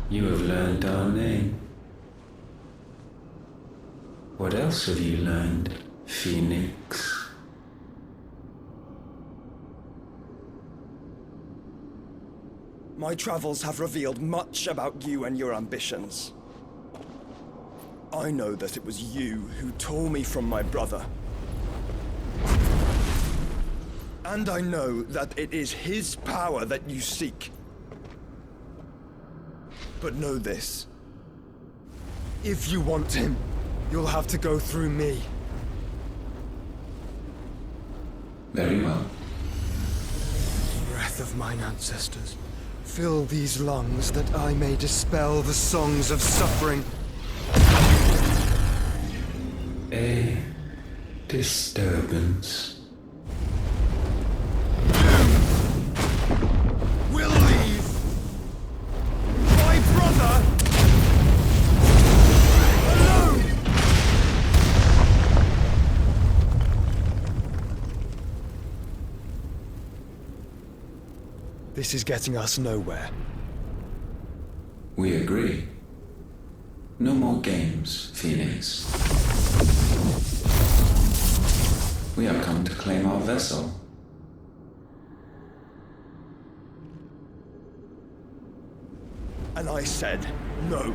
You have learned our name. What else have you learned, Phoenix? My travels have revealed much about you and your ambitions. I know that it was you who tore me from my brother. And I know that it is his power that you seek. But know this. If you want him, you'll have to go through me. Very well. Breath of mine ancestors, fill these lungs that I may dispel the songs of suffering. A disturbance. We'll leave! My brother! Alone! This is getting us nowhere. We agree. No more games, Phoenix. We have come to claim our vessel. And I said no.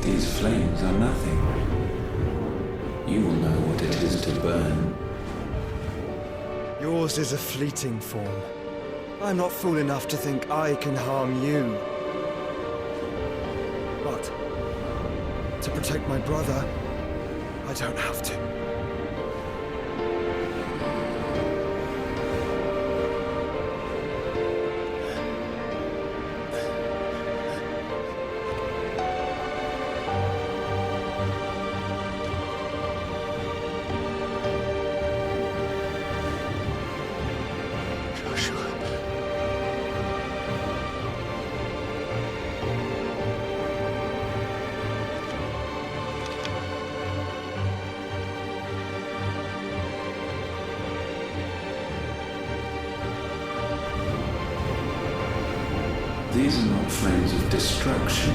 These flames are nothing. You will know what it is to burn. Yours is a fleeting form. I'm not fool enough to think I can harm you. But to protect my brother, I don't have to. These are not flames of destruction.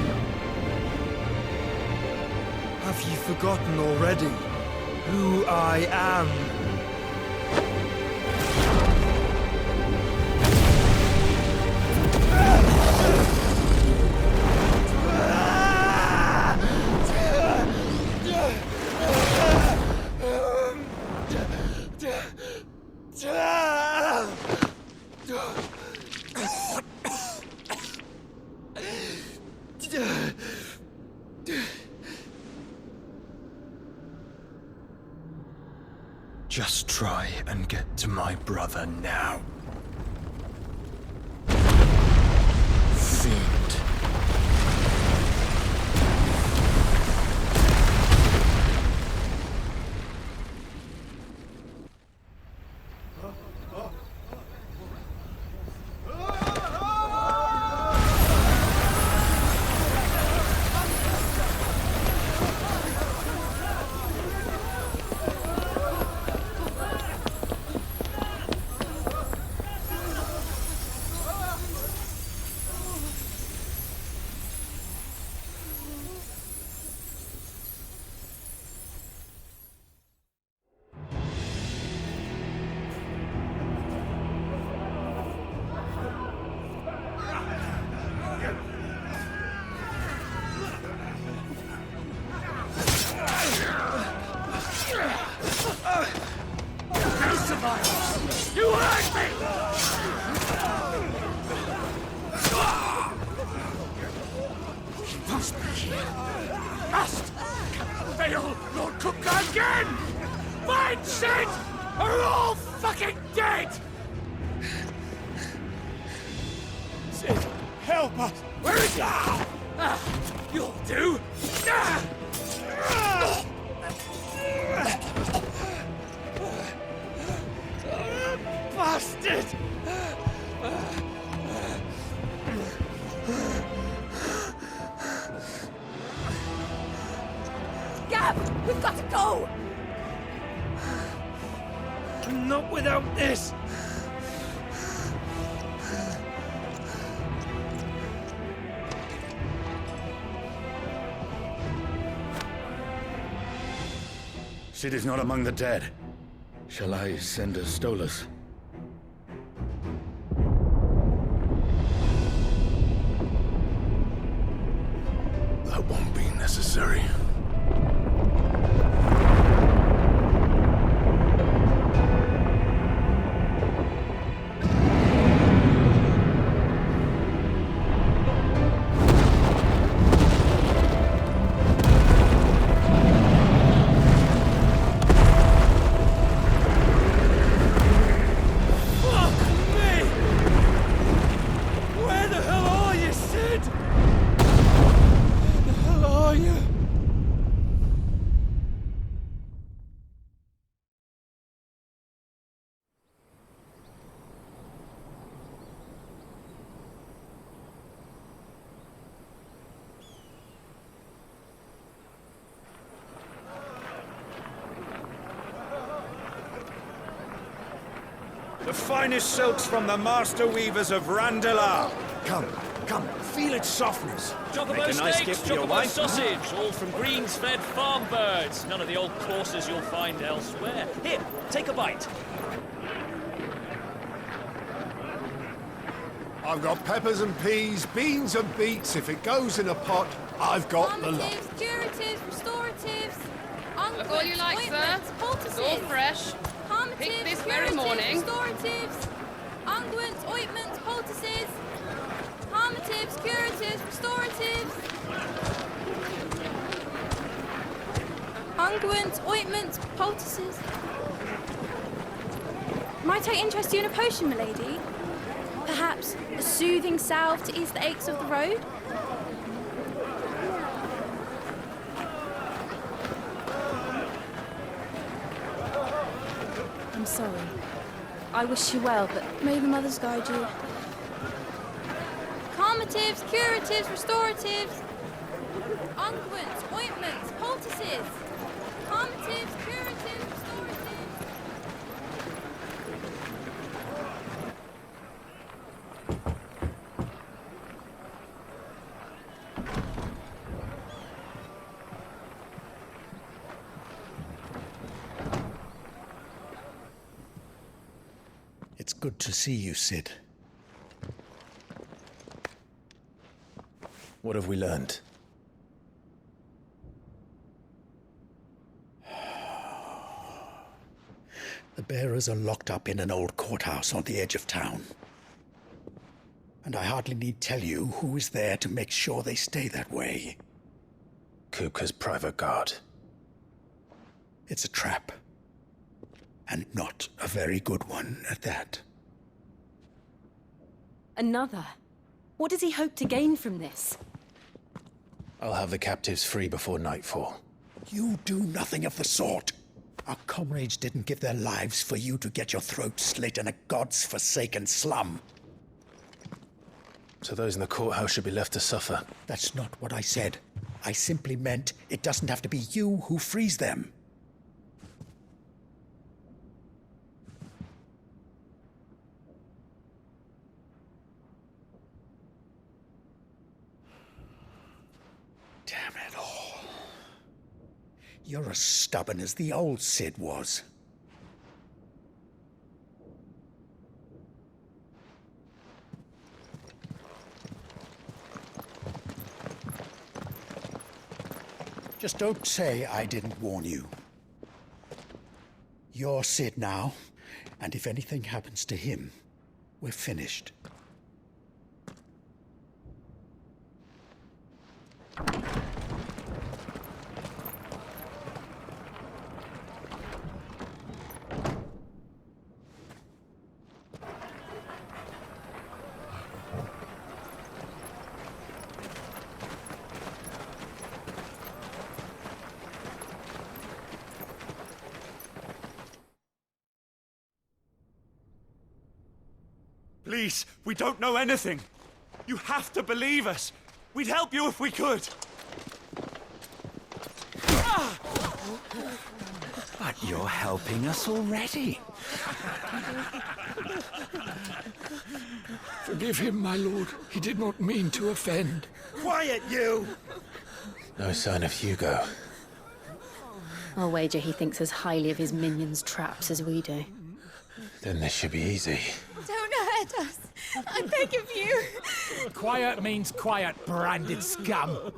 Have you forgotten already who I am? Just try and get to my brother now. Fiend. You hurt me! He must be here. Must! Can't fail Lord Cook again! Find Sid! Are all fucking dead! Sid, help us! Where is he? You'll do! Bastard! have! We've got to go! Not without this! Sid is not among the dead. Shall I send a Stolas? That won't be necessary. The finest silks from the master weavers of Randalar. Come, feel its softness. Chocobo Make a nice steaks, gift for your chocobo wife. sausage, all from greens-fed farm birds. None of the old courses you'll find elsewhere. Here, take a bite. I've got peppers and peas, beans and beets. If it goes in a pot, I've got the lot. Calmatives, curatives, restoratives, Look all you like, sir. It's all fresh. Pick this very morning. Restoratives, unguents, ointments, poultices. Calmatives, curatives, restoratives. Unguents, ointments, poultices. Might I interest you in a potion, milady? Perhaps a soothing salve to ease the aches of the road? I'm sorry. I wish you well, but may the mothers guide you. Calmatives, curatives, restoratives. Unguents, ointments, poultices. Calmatives, curatives, restoratives. It's good to see you, Sid. What have we learned? The bearers are locked up in an old courthouse on the edge of town. And I hardly need tell you who is there to make sure they stay that way. Kupka's private guard. It's a trap. And not a very good one at that. Another? What does he hope to gain from this? I'll have the captives free before nightfall. You do nothing of the sort. Our comrades didn't give their lives for you to get your throat slit in a god's-forsaken slum. So those in the courthouse should be left to suffer. That's not what I said. I simply meant it doesn't have to be you who frees them. Damn it all. You're as stubborn as the old Sid was. Just don't say I didn't warn you. You're Sid now, and if anything happens to him, we're finished. Please, we don't know anything. You have to believe us. We'd help you if we could. Ah! But you're helping us already. Forgive him, my lord. He did not mean to offend. Quiet, you! No sign of Hugo. I'll wager he thinks as highly of his minions' traps as we do. Then this should be easy. Don't hurt us. I beg of you. Quiet means quiet, branded scum.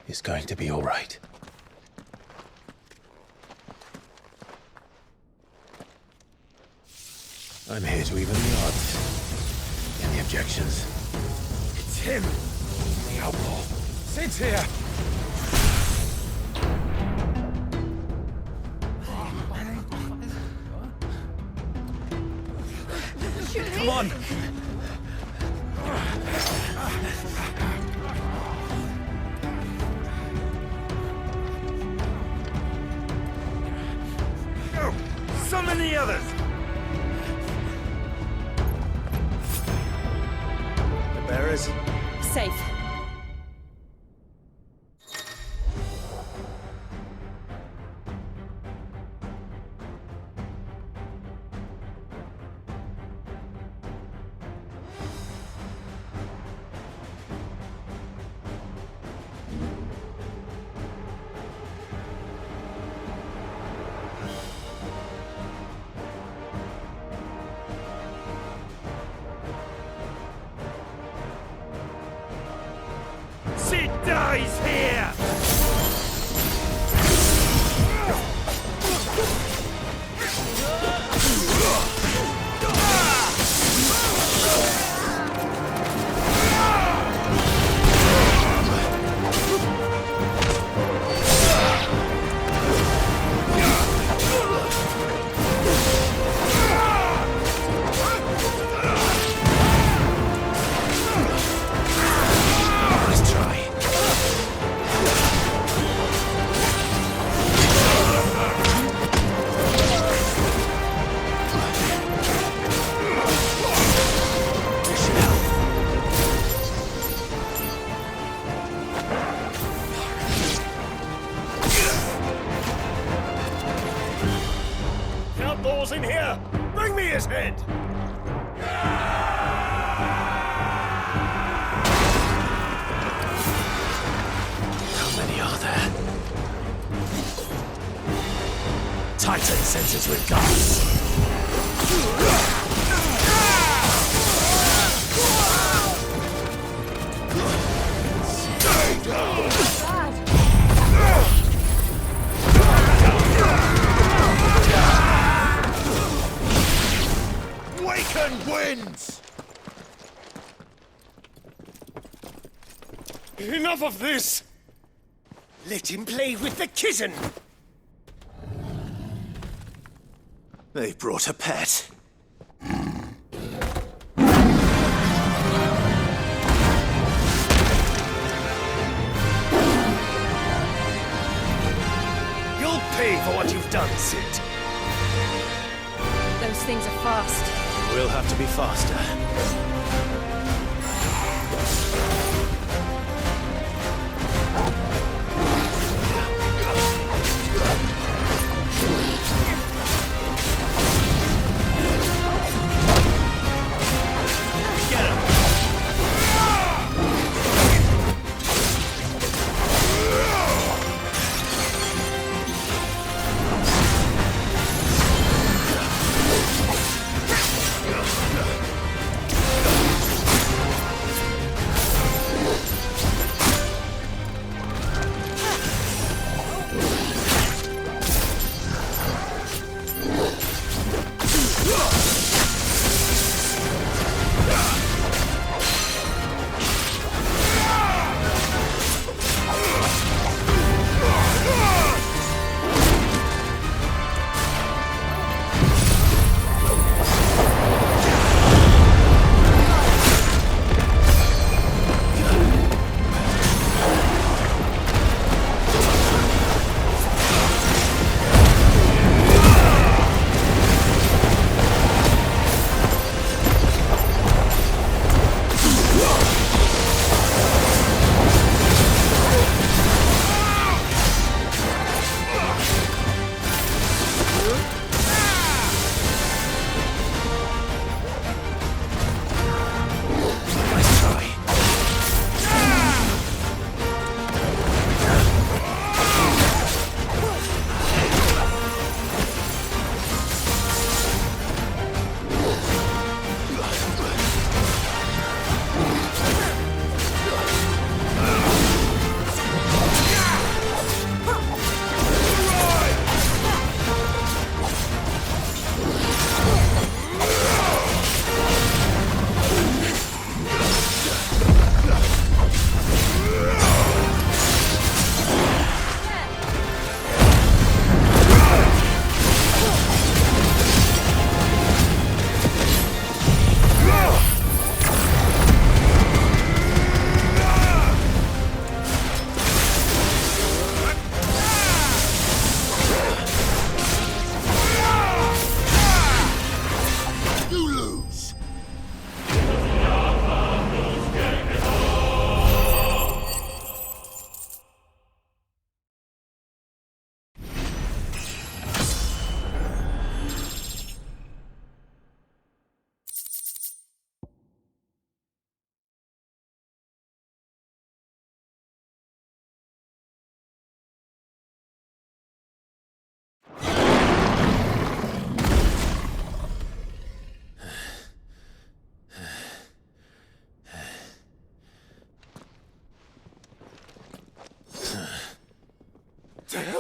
It's going to be all right. I'm here to even the odds. Any objections? It's him, the outlaw. Sit here. Come on! Go! Summon the others! The bearers? Safe. She dies here! Let's try. This should help. The outlaws in here! Bring me his head! How many are there? Titan sends his regards. Waken wins! Enough of this! Let him play with the kitten! They brought a pet. You'll pay for what you've done, Sid. Those things are fast. We'll have to be faster. Get him!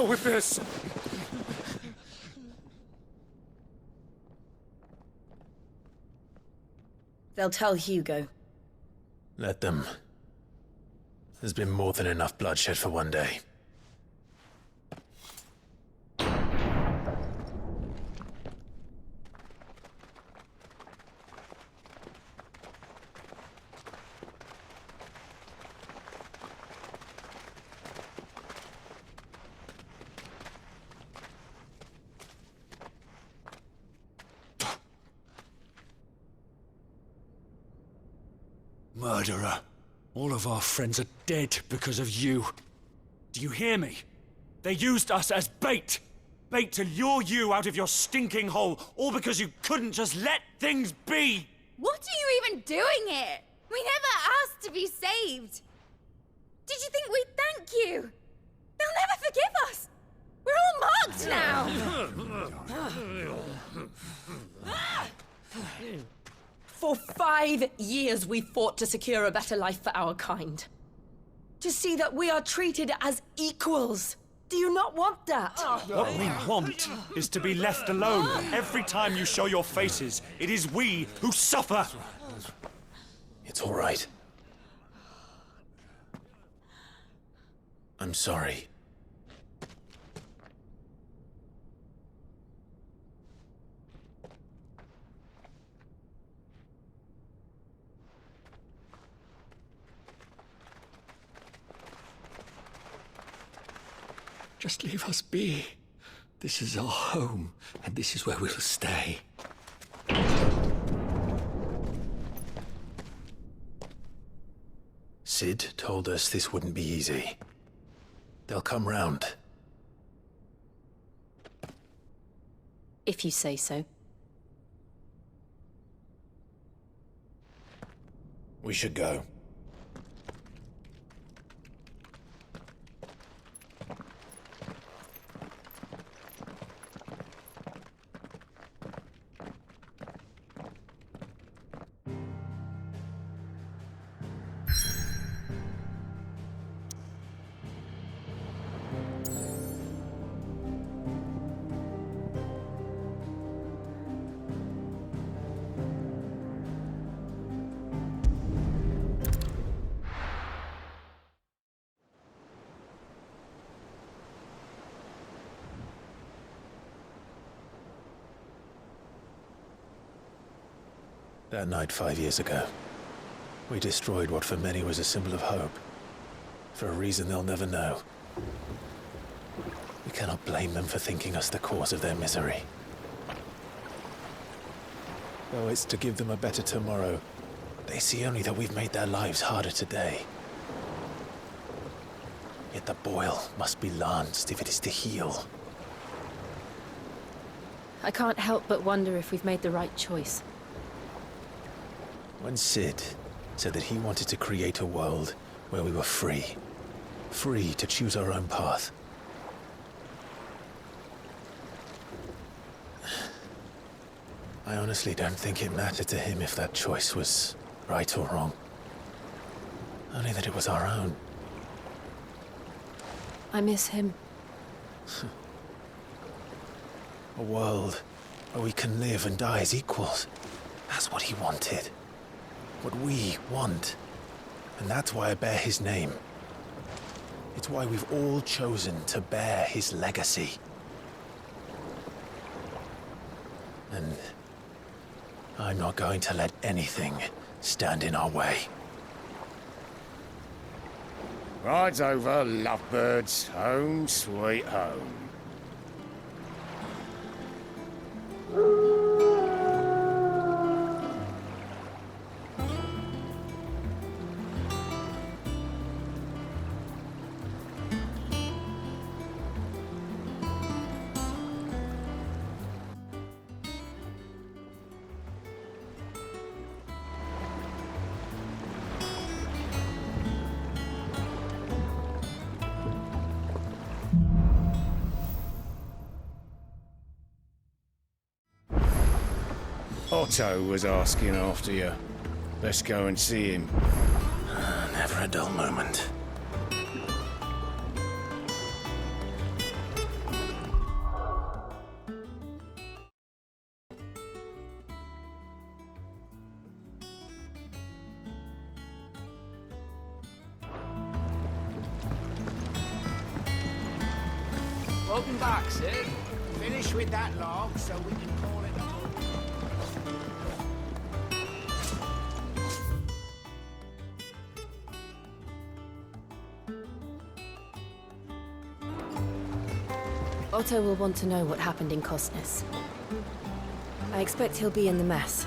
deal with this! They'll tell Hugo. Let them. There's been more than enough bloodshed for one day. Murderer. All of our friends are dead because of you. Do you hear me? They used us as bait. Bait to lure you out of your stinking hole, all because you couldn't just let things be. What are you even doing here? We never asked to be saved. Did you think we'd thank you? They'll never forgive us. We're all marked now. For 5 years we fought to secure a better life for our kind. To see that we are treated as equals. Do you not want that? What we want is to be left alone. Every time you show your faces, it is we who suffer. It's all right. I'm sorry. Just leave us be. This is our home, and this is where we'll stay. Sid told us this wouldn't be easy. They'll come round. If you say so. We should go. That night 5 years ago, we destroyed what for many was a symbol of hope. For a reason they'll never know. We cannot blame them for thinking us the cause of their misery. Though it's to give them a better tomorrow, they see only that we've made their lives harder today. Yet the boil must be lanced if it is to heal. I can't help but wonder if we've made the right choice. When Sid said that he wanted to create a world where we were free. Free to choose our own path. I honestly don't think it mattered to him if that choice was right or wrong. Only that it was our own. I miss him. A world where we can live and die as equals. That's what he wanted. What we want. And that's why I bear his name. It's why we've all chosen to bear his legacy. And I'm not going to let anything stand in our way. Ride's over, lovebirds. Home sweet home. Otto was asking after you. Let's go and see him. Never a dull moment. Welcome back, Sid. Finish with that log so we can call it a Otto will want to know what happened in Costness. I expect he'll be in the mess.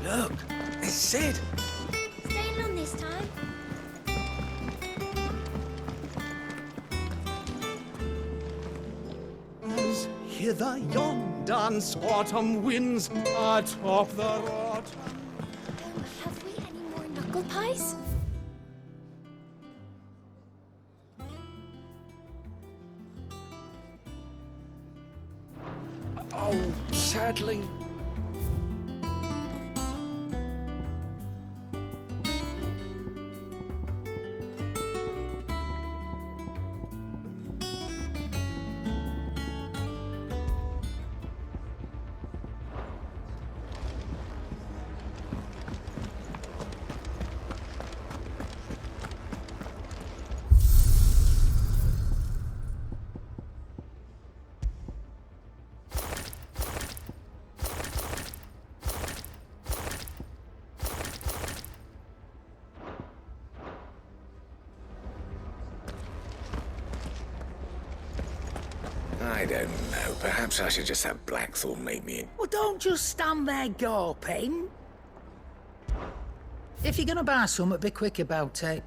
Look, it's Sid. Staying on this time? As hither yon dance autumn winds atop the rot. Have we any more knuckle pies? Oh, sadly. I don't know. Perhaps I should just have Blackthorn meet me in. Well, don't just stand there gawping. If you're gonna buy something, be quick about it.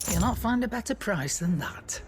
You'll not find a better price than that.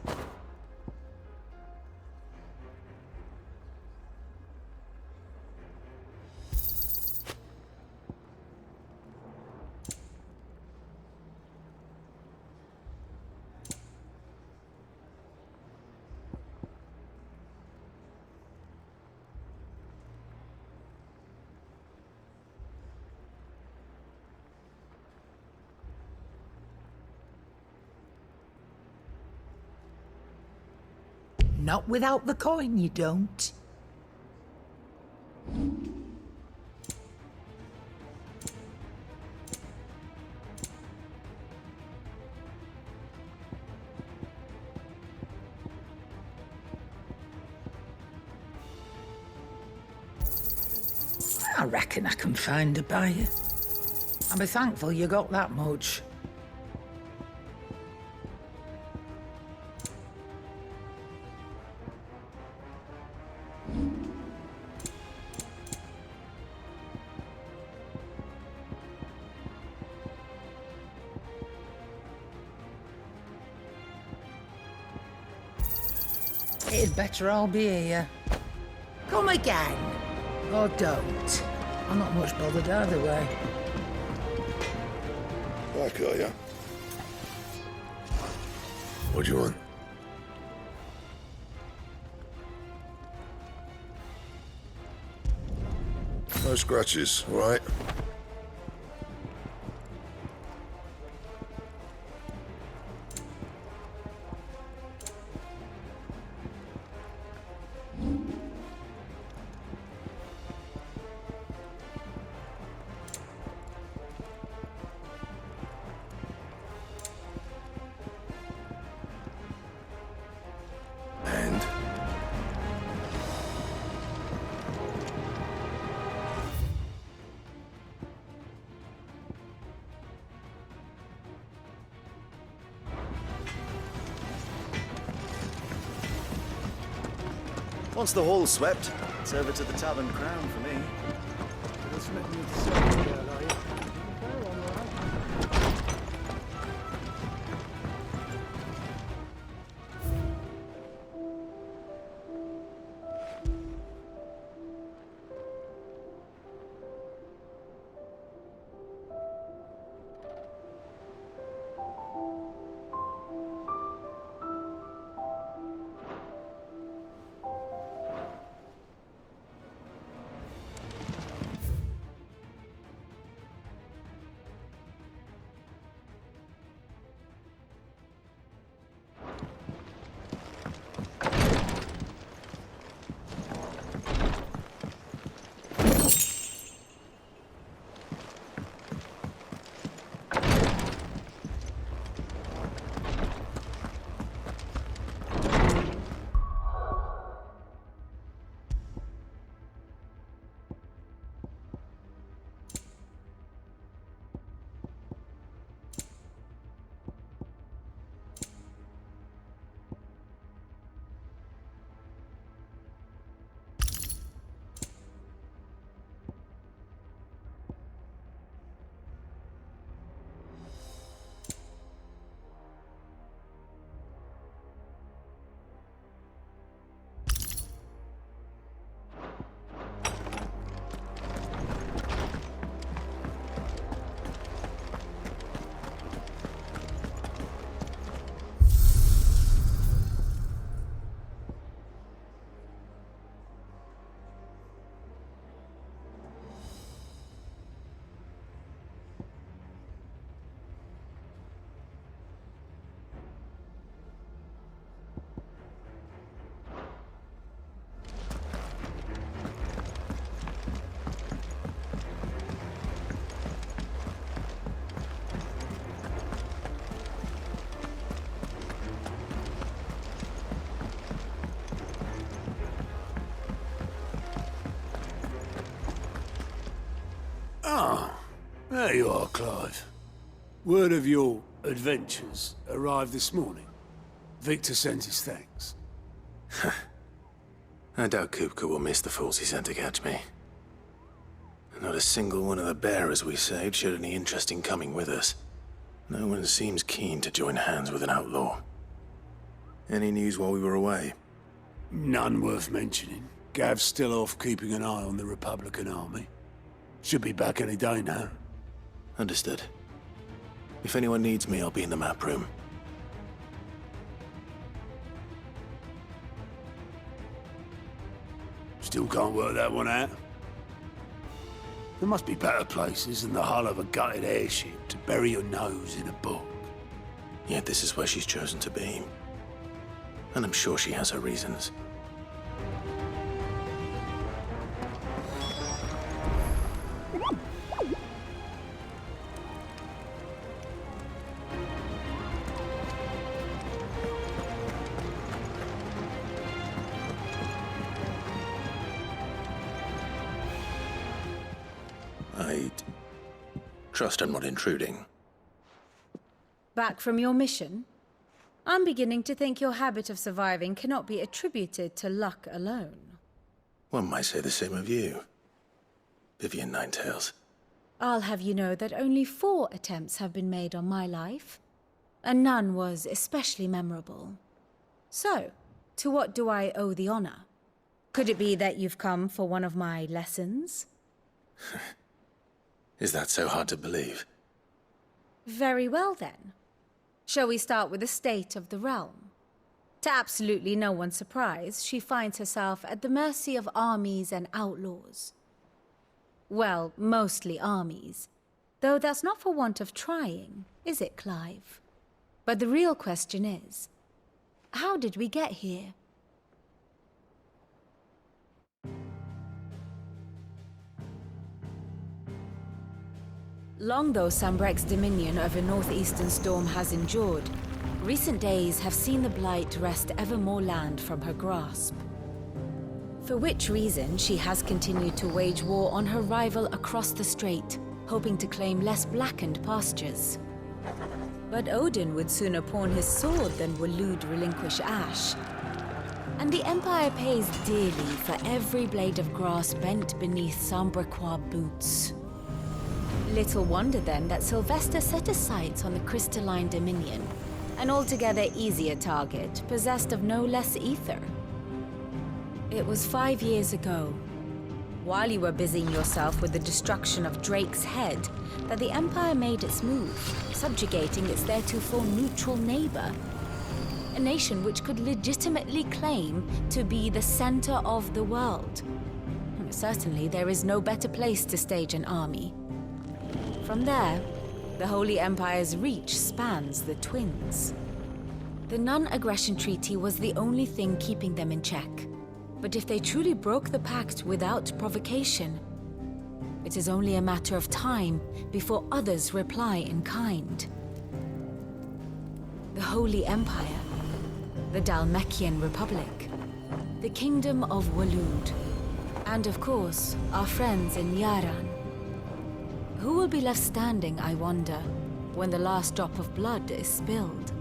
Not without the coin, you don't. I reckon I can find a buyer. I'll be thankful you got that much. It'd better all be here. Come again. Or don't. I'm not much bothered either way. Back, are ya? What do you want? No scratches, all right? Once the hall's swept, it's over to the Tavern Crown for me. Ah, there you are, Clive. Word of your adventures arrived this morning. Victor sends his thanks. I doubt Kupka will miss the fools he sent to catch me. Not a single one of the bearers we saved showed any interest in coming with us. No one seems keen to join hands with an outlaw. Any news while we were away? None worth mentioning. Gav's still off keeping an eye on the Republican army. Should be back any day now. Understood. If anyone needs me, I'll be in the map room. Still can't work that one out. There must be better places than the hull of a gutted airship to bury your nose in a book. Yet this is where she's chosen to be. And I'm sure she has her reasons. I trust I'm not intruding. Back from your mission? I'm beginning to think your habit of surviving cannot be attributed to luck alone. One might say the same of you, Vivian Ninetails. I'll have you know that only 4 attempts have been made on my life, and none was especially memorable. So, to what do I owe the honor? Could it be that you've come for one of my lessons? Is that so hard to believe? Very well then. Shall we start with the state of the realm? To absolutely no one's surprise, she finds herself at the mercy of armies and outlaws. Well, mostly armies. Though that's not for want of trying, is it, Clive? But the real question is, how did we get here? Long though Sambrek's dominion over northeastern Storm has endured, recent days have seen the Blight wrest ever more land from her grasp. For which reason she has continued to wage war on her rival across the strait, hoping to claim less blackened pastures. But Odin would sooner pawn his sword than Waloed relinquish Ash. And the Empire pays dearly for every blade of grass bent beneath Sambraquois boots. Little wonder then that Sylvester set his sights on the crystalline Dominion, an altogether easier target, possessed of no less ether. It was 5 years ago, while you were busying yourself with the destruction of Drake's head, that the Empire made its move, subjugating its theretofore neutral neighbor. A nation which could legitimately claim to be the center of the world. Certainly, there is no better place to stage an army. From there, the Holy Empire's reach spans the Twins. The non-aggression treaty was the only thing keeping them in check. But if they truly broke the pact without provocation, it is only a matter of time before others reply in kind. The Holy Empire, the Dhalmekian Republic, the Kingdom of Waloed, and of course, our friends in Yaran. Who will be left standing, I wonder, when the last drop of blood is spilled?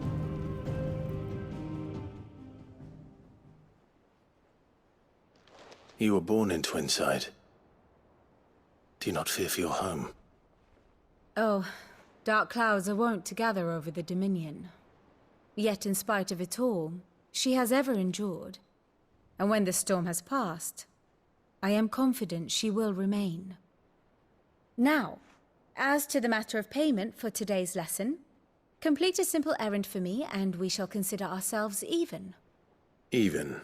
You were born in Twinside. Do you not fear for your home? Oh, dark clouds are wont to gather over the Dominion. Yet in spite of it all, she has ever endured. And when the storm has passed, I am confident she will remain. Now, as to the matter of payment for today's lesson, complete a simple errand for me and we shall consider ourselves even. Even?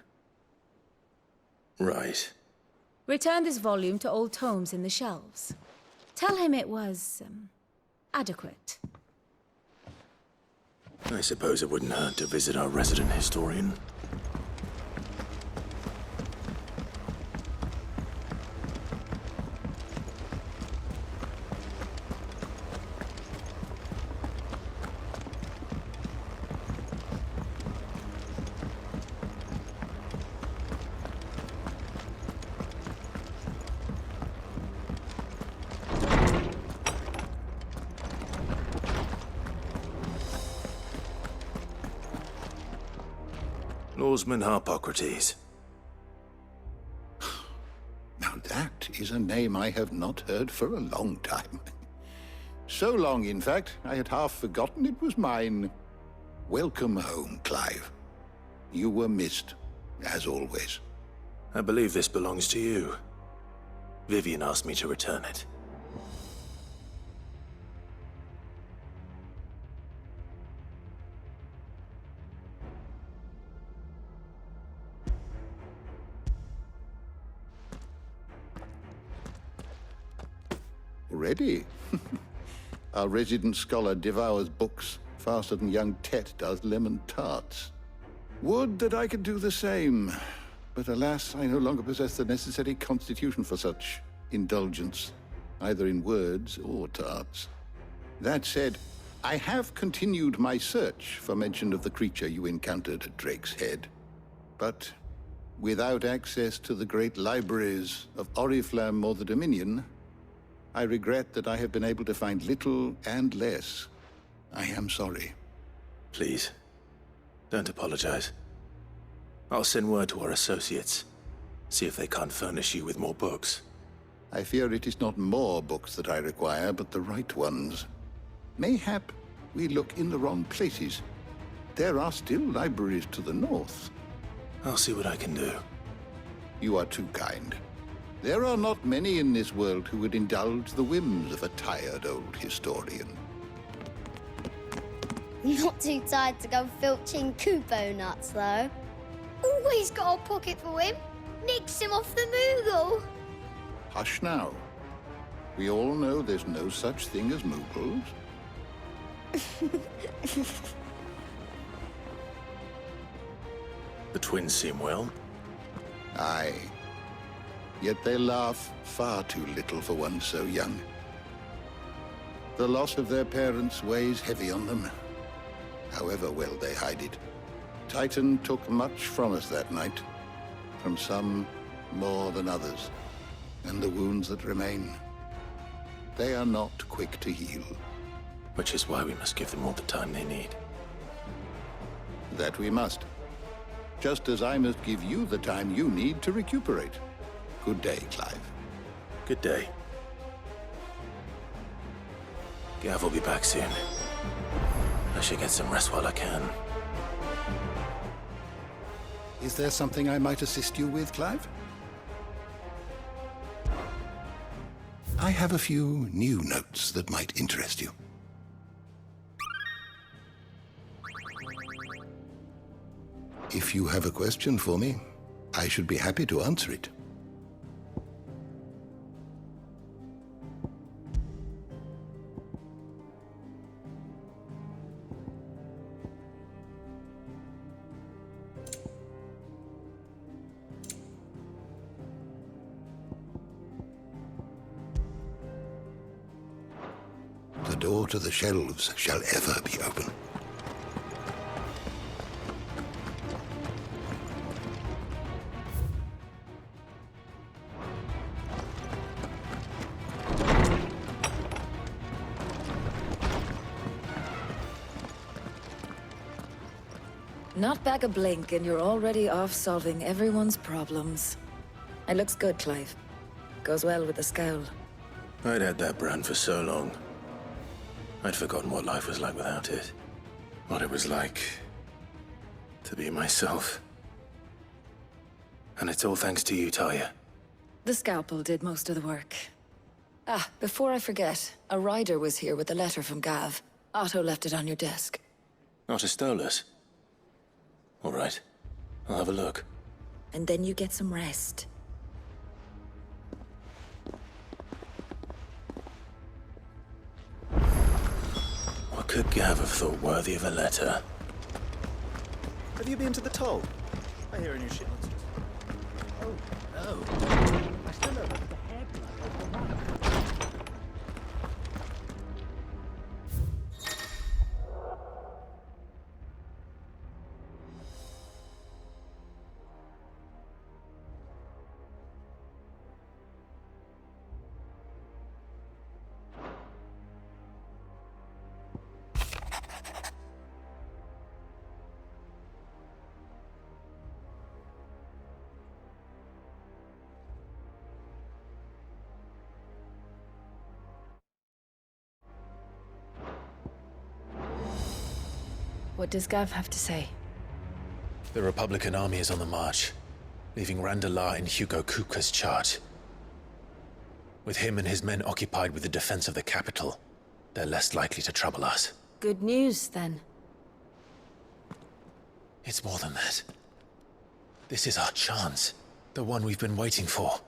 Right. Return this volume to old tomes in the shelves. Tell him it was, adequate. I suppose it wouldn't hurt to visit our resident historian. Lawsman Harpocrates. Now that is a name I have not heard for a long time. So long, in fact, I had half forgotten it was mine. Welcome home, Clive. You were missed, as always. I believe this belongs to you. Vivian asked me to return it. Already? Our resident scholar devours books faster than young Tet does lemon tarts. Would that I could do the same. But alas, I no longer possess the necessary constitution for such indulgence, either in words or tarts. That said, I have continued my search for mention of the creature you encountered at Drake's Head. But without access to the great libraries of Oriflamme or the Dominion, I regret that I have been able to find little and less. I am sorry. Please, don't apologize. I'll send word to our associates. See if they can't furnish you with more books. I fear it is not more books that I require, but the right ones. Mayhap we look in the wrong places. There are still libraries to the north. I'll see what I can do. You are too kind. There are not many in this world who would indulge the whims of a tired old historian. Not too tired to go filching Kupo nuts, though. Always got a pocket for him. Nicks him off the Moogle. Hush now. We all know there's no such thing as Moogles. The twins seem well. Aye. Yet they laugh far too little for one so young. The loss of their parents weighs heavy on them, however well they hide it. Titan took much from us that night, from some more than others, and the wounds that remain, they are not quick to heal. Which is why we must give them all the time they need. That we must. just as I must give you the time you need to recuperate. Good day, Clive. Good day. Gav will be back soon. I should get some rest while I can. Is there something I might assist you with, Clive? I have a few new notes that might interest you. If you have a question for me, I should be happy to answer it. The door to the shelves shall ever be open. Not back a blink and you're already off solving everyone's problems. It looks good, Clive. Goes well with the scowl. I'd had that brand for so long. I'd forgotten what life was like without it. What it was like to be myself. And it's all thanks to you, Talia. The scalpel did most of the work. Ah, before I forget, a rider was here with a letter from Gav. Otto left it on your desk. Not a Stolas. All right. I'll have a look. And then you get some rest. What could Gav have thought worthy of a letter? Have you been to the toll? I hear a new shipment. Oh, no. I still don't know the hair blood. What does Gav have to say? The Republican army is on the march, leaving Randalar in Hugo Kupka's charge. With him and his men occupied with the defense of the capital, they're less likely to trouble us. Good news, then. It's more than that. This is our chance. The one we've been waiting for.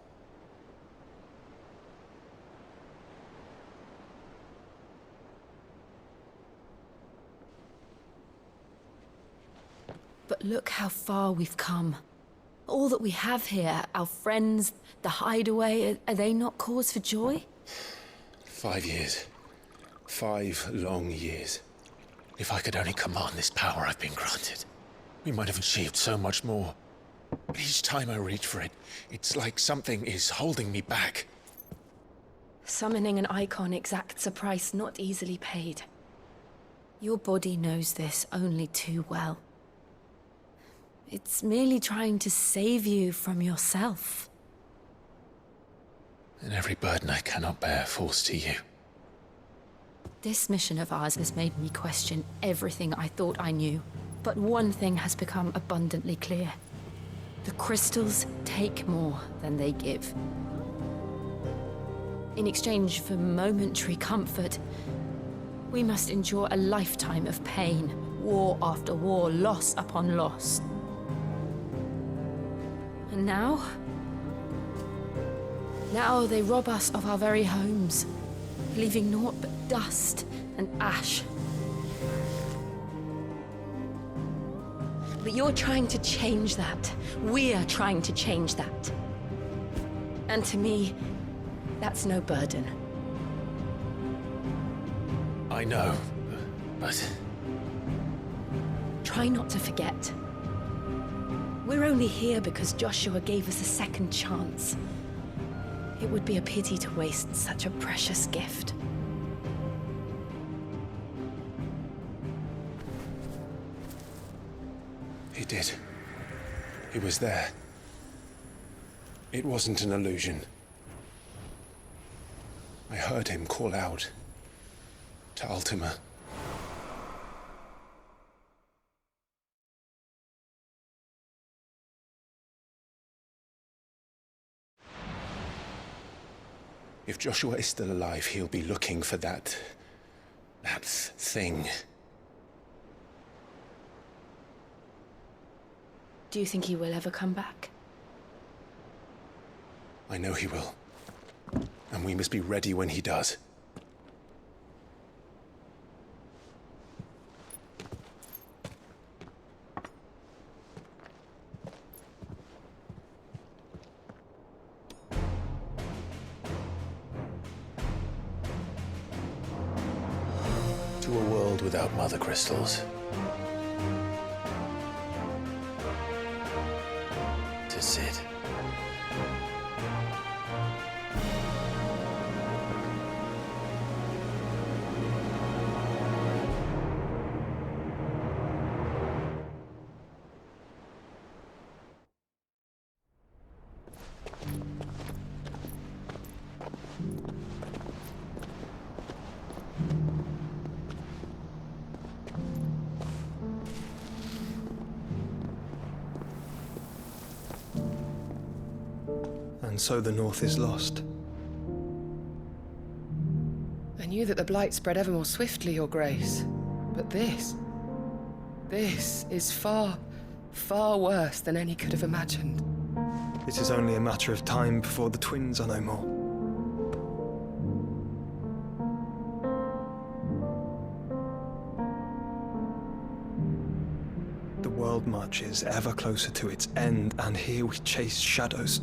But look how far we've come. All that we have here, our friends, the hideaway, are they not cause for joy? 5 years. 5 long years. If I could only command this power I've been granted, we might have achieved so much more. But each time I reach for it, it's like something is holding me back. Summoning an icon exacts a price not easily paid. Your body knows this only too well. It's merely trying to save you from yourself. And every burden I cannot bear falls to you. This mission of ours has made me question everything I thought I knew. But one thing has become abundantly clear. The crystals take more than they give. In exchange for momentary comfort, we must endure a lifetime of pain, war after war, loss upon loss. And now they rob us of our very homes, leaving naught but dust and ash. But you're trying to change that. We're trying to change that. And to me, that's no burden. I know, but... Try not to forget. We're only here because Joshua gave us a second chance. It would be a pity to waste such a precious gift. He did. He was there. It wasn't an illusion. I heard him call out to Ultima. If Joshua is still alive, he'll be looking for that thing. Do you think he will ever come back? I know he will. And we must be ready when he does. To a world without mother crystals. To Sid. And so the North is lost. I knew that the Blight spread ever more swiftly, Your Grace. But this is far, far worse than any could have imagined. It is only a matter of time before the twins are no more. The world marches ever closer to its end, and here we chase shadows.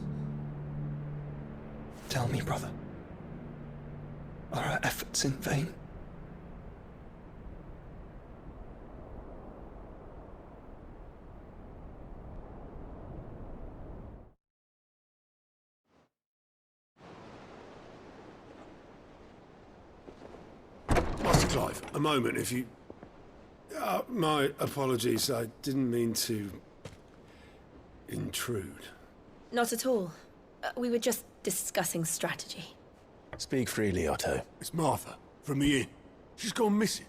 Tell me, brother, are our efforts in vain? Master Clive, a moment, if you... my apologies, I didn't mean to... intrude. Not at all. We were just discussing strategy. Speak freely, Otto. It's Martha, from the inn. She's gone missing.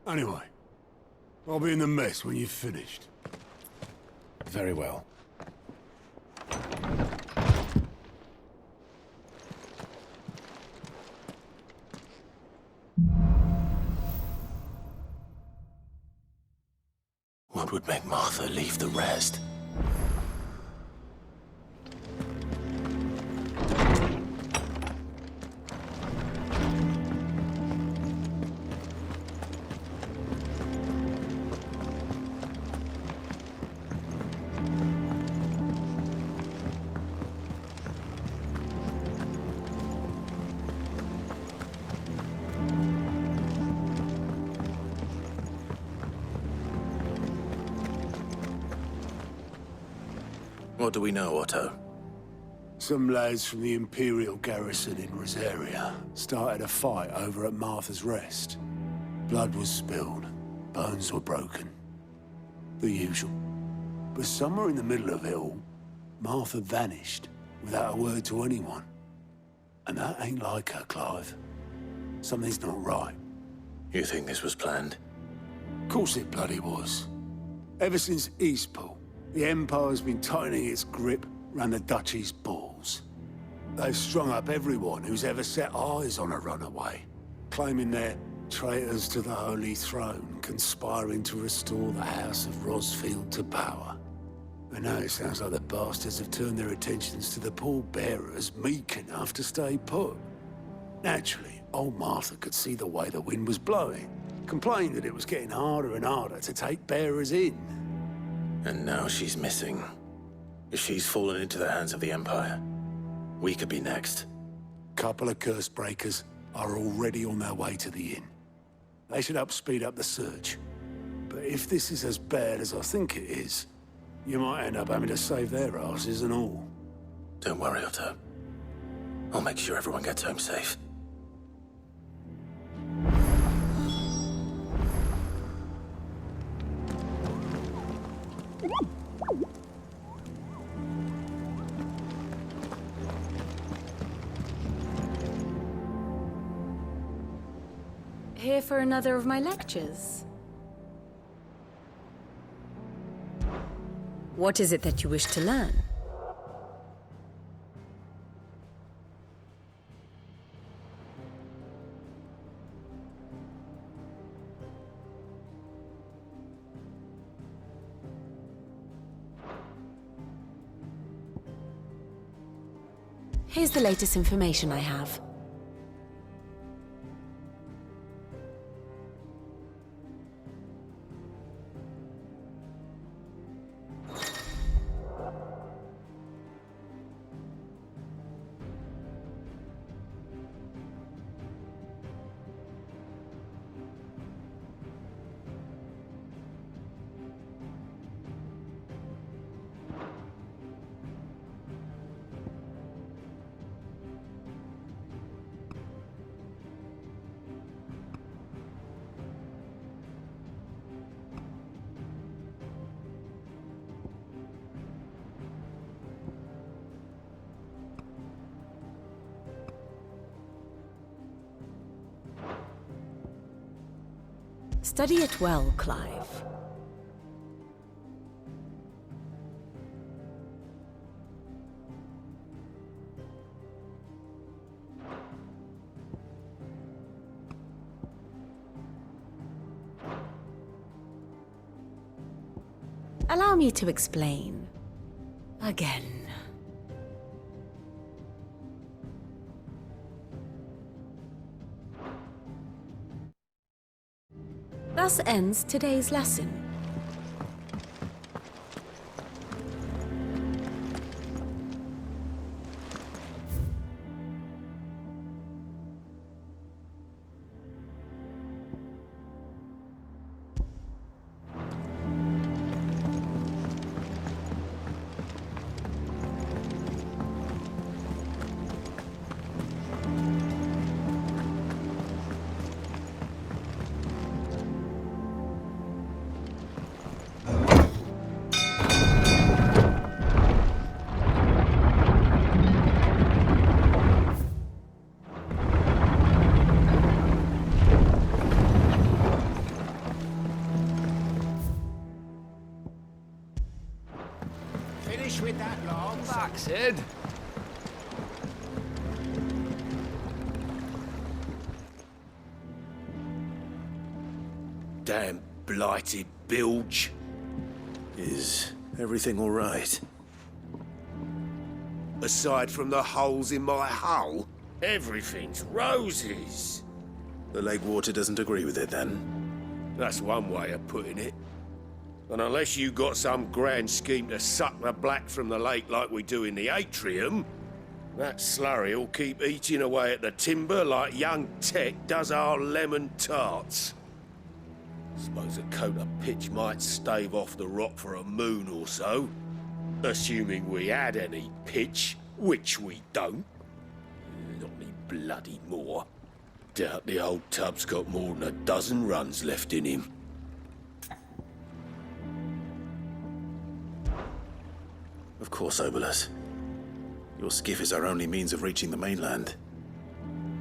Anyway, I'll be in the mess when you've finished. Very well. What would make Martha leave the rest? What do we know, Otto? Some lads from the Imperial garrison in Rosaria started a fight over at Martha's Rest. Blood was spilled, bones were broken. The usual. But somewhere in the middle of it all, Martha vanished without a word to anyone. And that ain't like her, Clive. Something's not right. You think this was planned? Of course it bloody was. Ever since Eastpool, the Empire's been tightening its grip round the Duchy's balls. They've strung up everyone who's ever set eyes on a runaway, claiming they're traitors to the Holy Throne, conspiring to restore the House of Rosfield to power. And now it sounds like the bastards have turned their attentions to the pallbearers meek enough to stay put. Naturally, old Martha could see the way the wind was blowing, complained that it was getting harder and harder to take bearers in. And now she's missing. If she's fallen into the hands of the Empire, we could be next. Couple of curse breakers are already on their way to the inn. They should help speed up the search. But if this is as bad as I think it is, you might end up having to save their asses and all. Don't worry, Otto. I'll make sure everyone gets home safe. for another of my lectures? What is it that you wish to learn? Here's the latest information I have. Study it well, Clive. Allow me to explain. Again. Thus ends today's lesson. Finish with that log. Back, Sid. Damn blighted bilge. Is everything all right? Aside from the holes in my hull, everything's roses. The lake water doesn't agree with it, then? That's one way of putting it. And unless you got some grand scheme to suck the black from the lake like we do in the atrium, that slurry'll keep eating away at the timber like young Tech does our lemon tarts. Suppose a coat of pitch might stave off the rot for a moon or so. Assuming we had any pitch, which we don't. Not any bloody more. Doubt the old tub's got more than a dozen runs left in him. Of course, Obolus. Your skiff is our only means of reaching the mainland.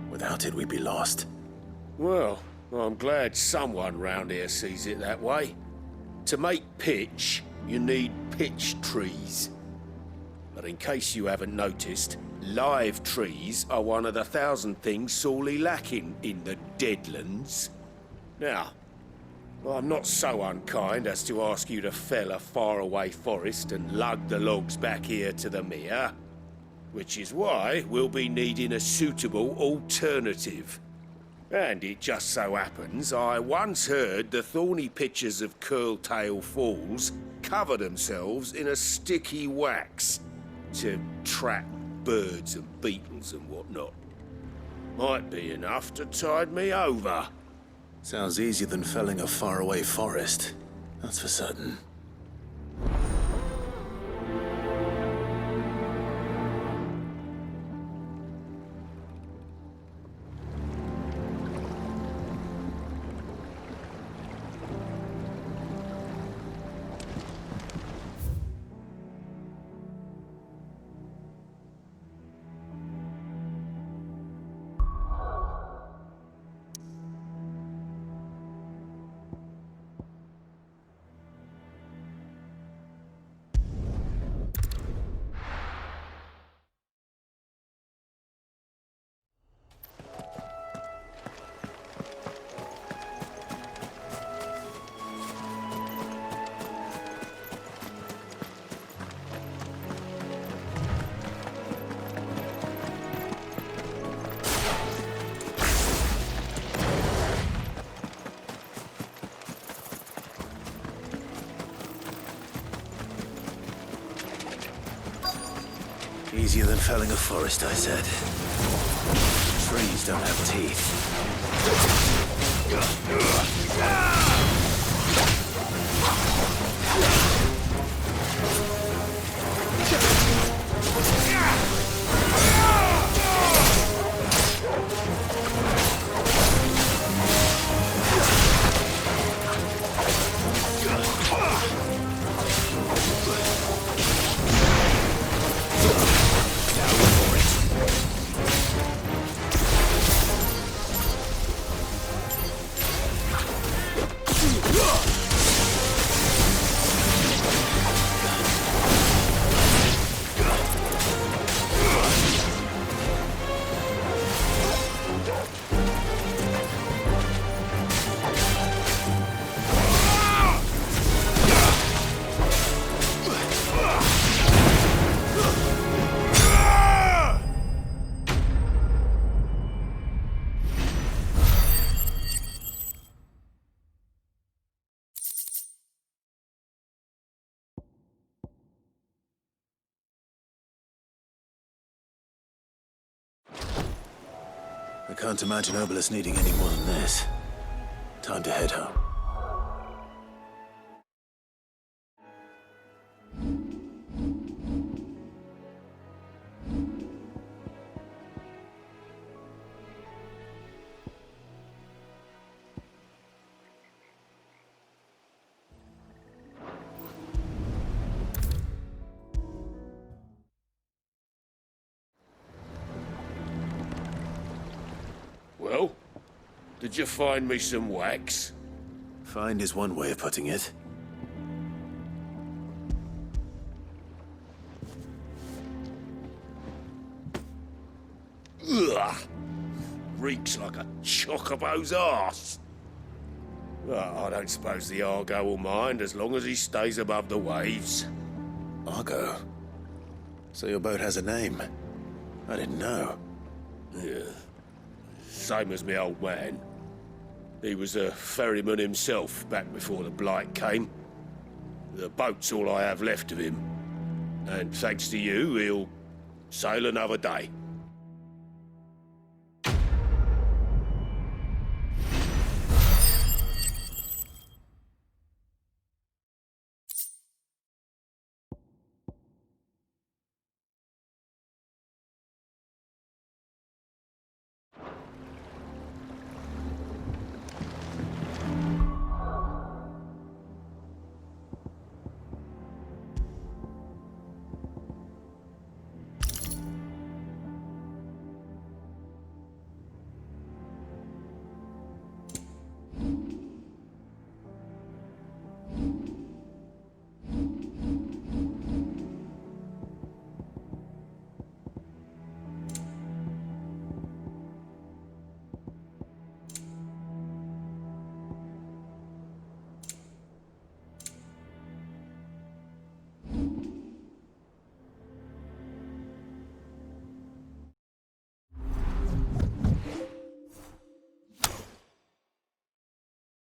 Without it, we'd be lost. Well, I'm glad someone round here sees it that way. To make pitch, you need pitch trees. But in case you haven't noticed, live trees are one of the 1,000 things sorely lacking in the Deadlands. Now, I'm not so unkind as to ask you to fell a faraway forest and lug the logs back here to the mere, which is why we'll be needing a suitable alternative. And it just so happens I once heard the thorny pitchers of Curltail Falls cover themselves in a sticky wax to trap birds and beetles and whatnot. Might be enough to tide me over. Sounds easier than felling a faraway forest. That's for certain. Easier than felling a forest, I said. Trees don't have teeth. I can't imagine Obelisk needing any more than this. Time to head home. Well, did you find me some wax? Find is one way of putting it. Ugh! Reeks like a chocobo's arse. Well, I don't suppose the Argo will mind as long as he stays above the waves. Argo? So your boat has a name? I didn't know. Yeah. Same as me old man. He was a ferryman himself back before the Blight came. The boat's all I have left of him. And thanks to you, he'll sail another day.